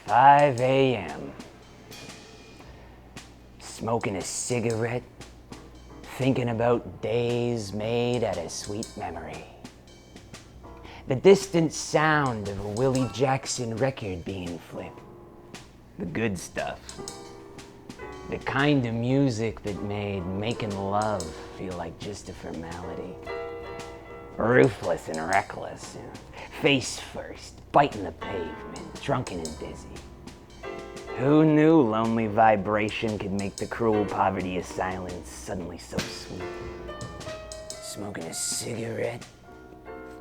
5 a.m. Smoking a cigarette, thinking about days made out of sweet memory. The distant sound of a Willie Jackson record being flipped. The good stuff. The kind of music that made making love feel like just a formality. Ruthless and reckless, face first, biting the pavement, drunken and dizzy. Who knew lonely vibration could make the cruel poverty of silence suddenly so sweet? Smoking a cigarette,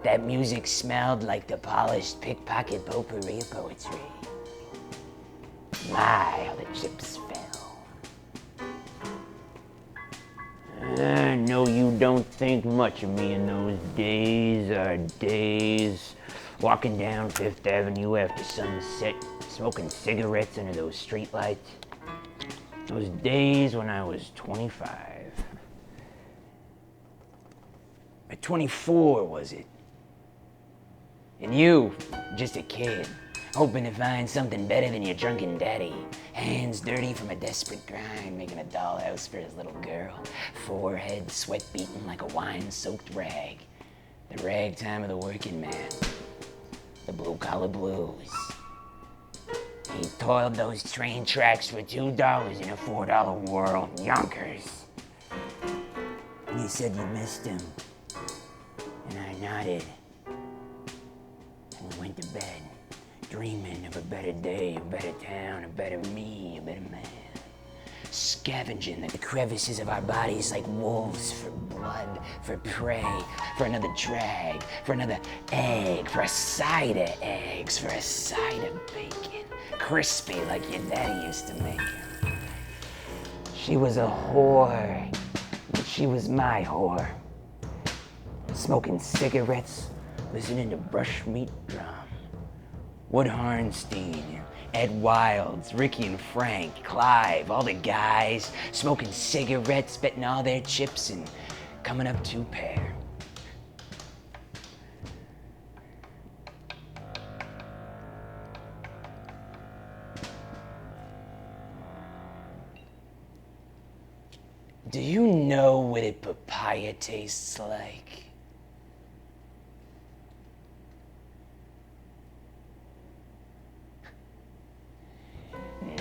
that music smelled like the polished pickpocket potpourri of poetry. My, how the chips fell. I know you don't think much of me in those days, our days. Walking down Fifth Avenue after sunset, smoking cigarettes under those streetlights. Those days when I was 25. At 24, was it? And you, just a kid, hoping to find something better than your drunken daddy. Hands dirty from a desperate grind, making a dollhouse for his little girl. Forehead sweat beaten like a wine-soaked rag. The ragtime of the working man. The blue-collar blues. He toiled those train tracks for $2 in a $4 world. Yonkers. And you said you missed him. And I nodded. And we went to bed, dreaming of a better day, a better town, a better me, a better man. Scavenging the crevices of our bodies like wolves for blood, for prey, for another drag, for another egg, for a side of eggs, for a side of bacon. Crispy like your daddy used to make him. She was a whore, but she was my whore. Smoking cigarettes, listening to Brush Meat Drum. Wood Harnstein, Ed Wilds, Ricky and Frank, Clive, all the guys, smoking cigarettes, betting all their chips and coming up 2 pair. Do you know what a papaya tastes like?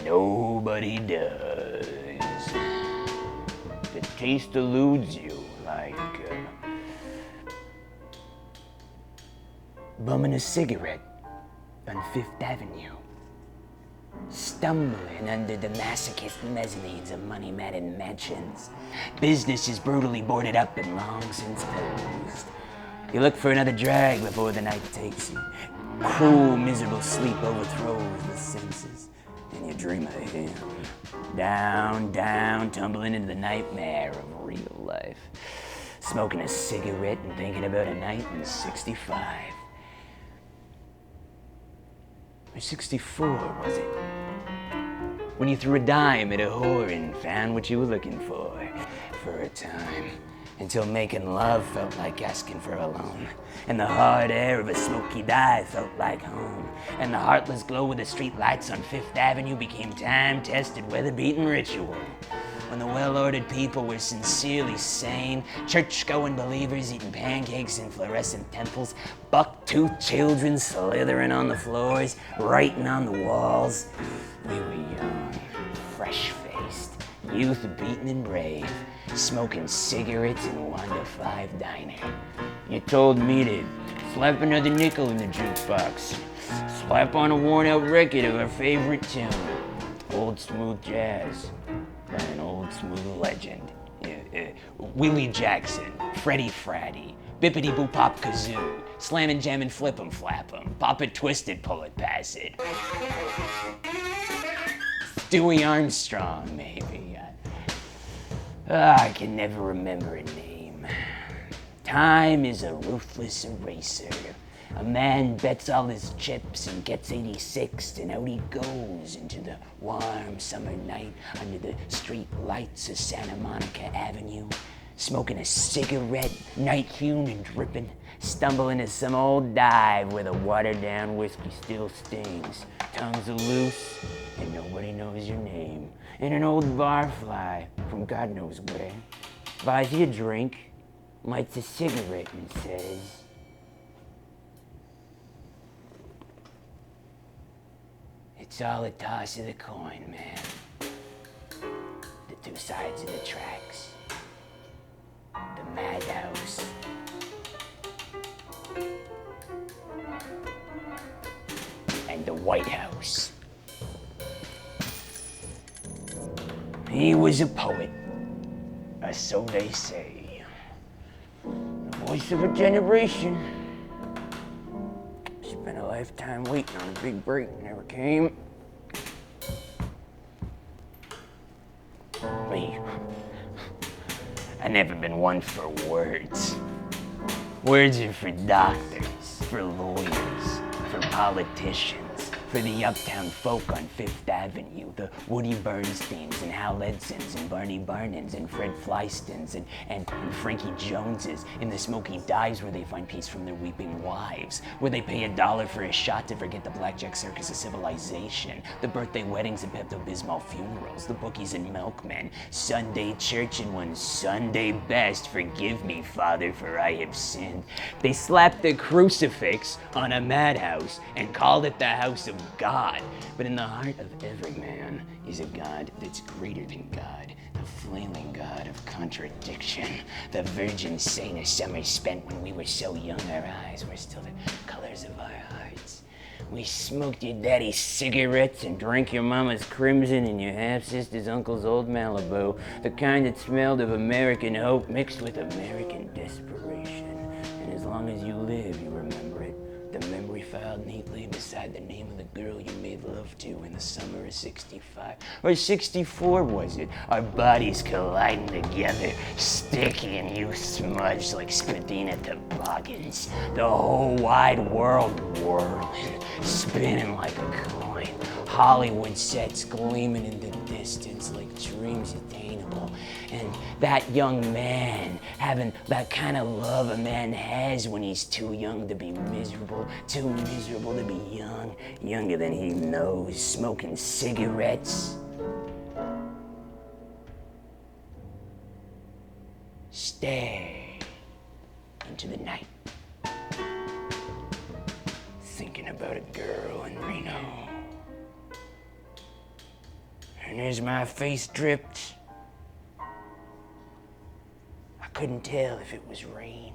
Nobody does. The taste eludes you like bumming a cigarette on Fifth Avenue. Stumbling under the masochist mezzanines of money-maddened mansions. Businesses brutally boarded up and long since closed. You look for another drag before the night takes you. Cruel, miserable sleep overthrows the senses. And you dream of him. Down, down, tumbling into the nightmare of real life. Smoking a cigarette and thinking about a night in 65. Or 64, was it? When you threw a dime at a whore and found what you were looking for a time. Until making love felt like asking for a loan. And the hard air of a smoky dive felt like home. And the heartless glow of the street lights on Fifth Avenue became time-tested, weather-beaten ritual. When the well-ordered people were sincerely sane, church-going believers eating pancakes in fluorescent temples, buck-toothed children slithering on the floors, writing on the walls. We were young, fresh-faced, youth-beaten and brave, smoking cigarettes in Wanda 5 Diner. You told me to slap another nickel in the jukebox, slap on a worn-out record of our favorite tune, old smooth jazz, by an old smooth legend. Willie Jackson, Freddie Fratty, Bippity Boo Pop Kazoo, Slammin' Jammin' Flip 'em Flap 'em, Pop It Twist It, Pull It Pass It. Dewey Armstrong, maybe. I can never remember a name. Time is a ruthless eraser. A man bets all his chips and gets 86th, and out he goes into the warm summer night under the street lights of Santa Monica Avenue, smoking a cigarette, night-hewn and dripping, stumble into some old dive where the watered-down whiskey still stings, tongues are loose, and nobody knows your name. And an old barfly from God knows where buys you a drink, lights a cigarette, and says, "It's all a toss of the coin, man. The two sides of the tracks. The madhouse and the White House." He was a poet, or so they say. The voice of a generation. Spent a lifetime waiting on a big break, never came. Me, I never been one for words. Words are for doctors, for lawyers, for politicians, for the uptown folk on Fifth Avenue, the Woody Bernsteins and Hal Edsons and Barney Barnins and Fred Flystons and Frankie Joneses in the smoky dives where they find peace from their weeping wives, where they pay $1 for a shot to forget the blackjack circus of civilization, the birthday weddings and Pepto-Bismol funerals, the bookies and milkmen, Sunday church and one Sunday best, forgive me, Father, for I have sinned. They slapped the crucifix on a madhouse and called it the house of God. But in the heart of every man is a God that's greater than God, the flailing God of contradiction, the virgin saint of summer spent when we were so young our eyes were still the colors of our hearts. We smoked your daddy's cigarettes and drank your mama's crimson and your half-sister's uncle's old Malibu, the kind that smelled of American hope mixed with American desperation. And as long as you live, you remember it. The memory filed neatly beside the name of the girl you made love to in the summer of 65. Or 64 was it? Our bodies colliding together, sticky and you smudged like Spadina toboggans. The whole wide world whirling, spinning like a coin. Hollywood sets gleaming in the distance like dreams attainable. And that young man having that kind of love a man has when he's too young to be miserable, too miserable to be young, younger than he knows, smoking cigarettes. Stare into the night, thinking about a girl in Reno. And as my face dripped, I couldn't tell if it was rain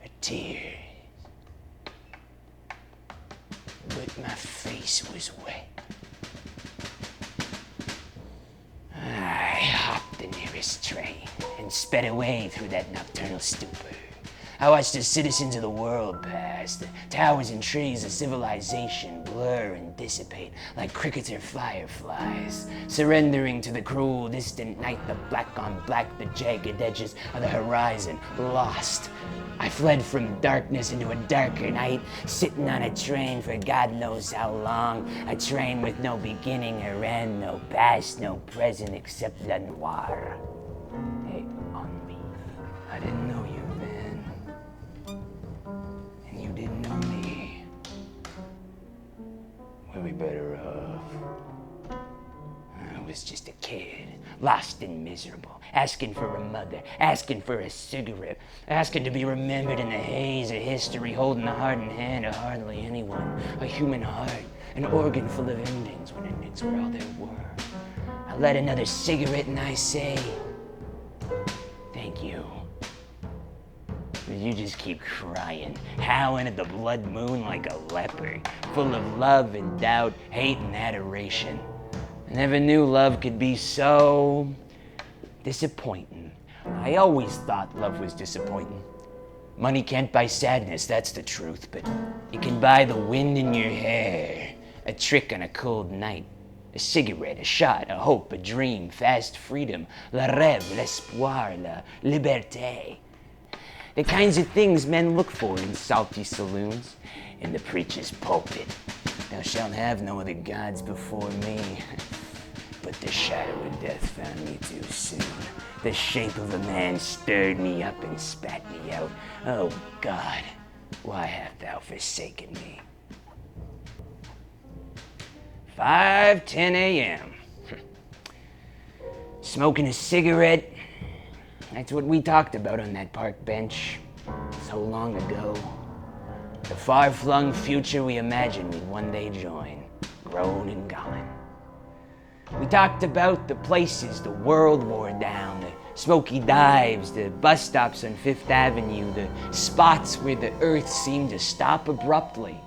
or tears, but my face was wet. I hopped the nearest train and sped away through that nocturnal stupor. I watched the citizens of the world pass, the towers and trees of civilization blur and dissipate like crickets or fireflies, surrendering to the cruel distant night, the black on black, the jagged edges of the horizon, lost. I fled from darkness into a darker night, sitting on a train for God knows how long, a train with no beginning or end, no past, no present, except the noir. Hey, on me. I didn't know you. Didn't know me. We'd be better off. I was just a kid, lost and miserable, asking for a mother, asking for a cigarette, asking to be remembered in the haze of history, holding the heart and hand of hardly anyone, a human heart, an organ full of endings when endings were all there were. I light another cigarette and I say, thank you. You just keep crying, howling at the blood moon like a leopard, full of love and doubt, hate and adoration. I never knew love could be so disappointing. I always thought love was disappointing. Money can't buy sadness, that's the truth, but it can buy the wind in your hair, a trick on a cold night, a cigarette, a shot, a hope, a dream, fast freedom, le rêve, l'espoir, la liberté. The kinds of things men look for in salty saloons, in the preacher's pulpit. Thou shalt have no other gods before me. But the shadow of death found me too soon. The shape of a man stirred me up and spat me out. Oh God, why hast thou forsaken me? 5:10 a.m. Smoking a cigarette. That's what we talked about on that park bench so long ago. The far-flung future we imagined we'd one day join, grown and gone. We talked about the places the world wore down, the smoky dives, the bus stops on Fifth Avenue, the spots where the earth seemed to stop abruptly.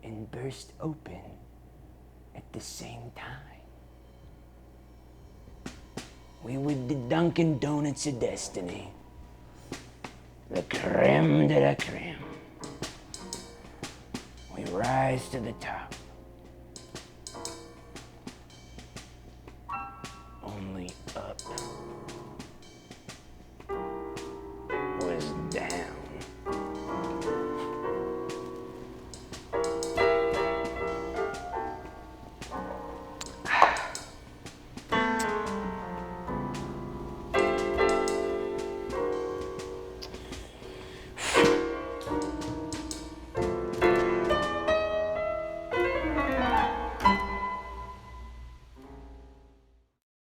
And burst open at the same time. We were the Dunkin' Donuts of destiny, the creme de la creme. We rise to the top.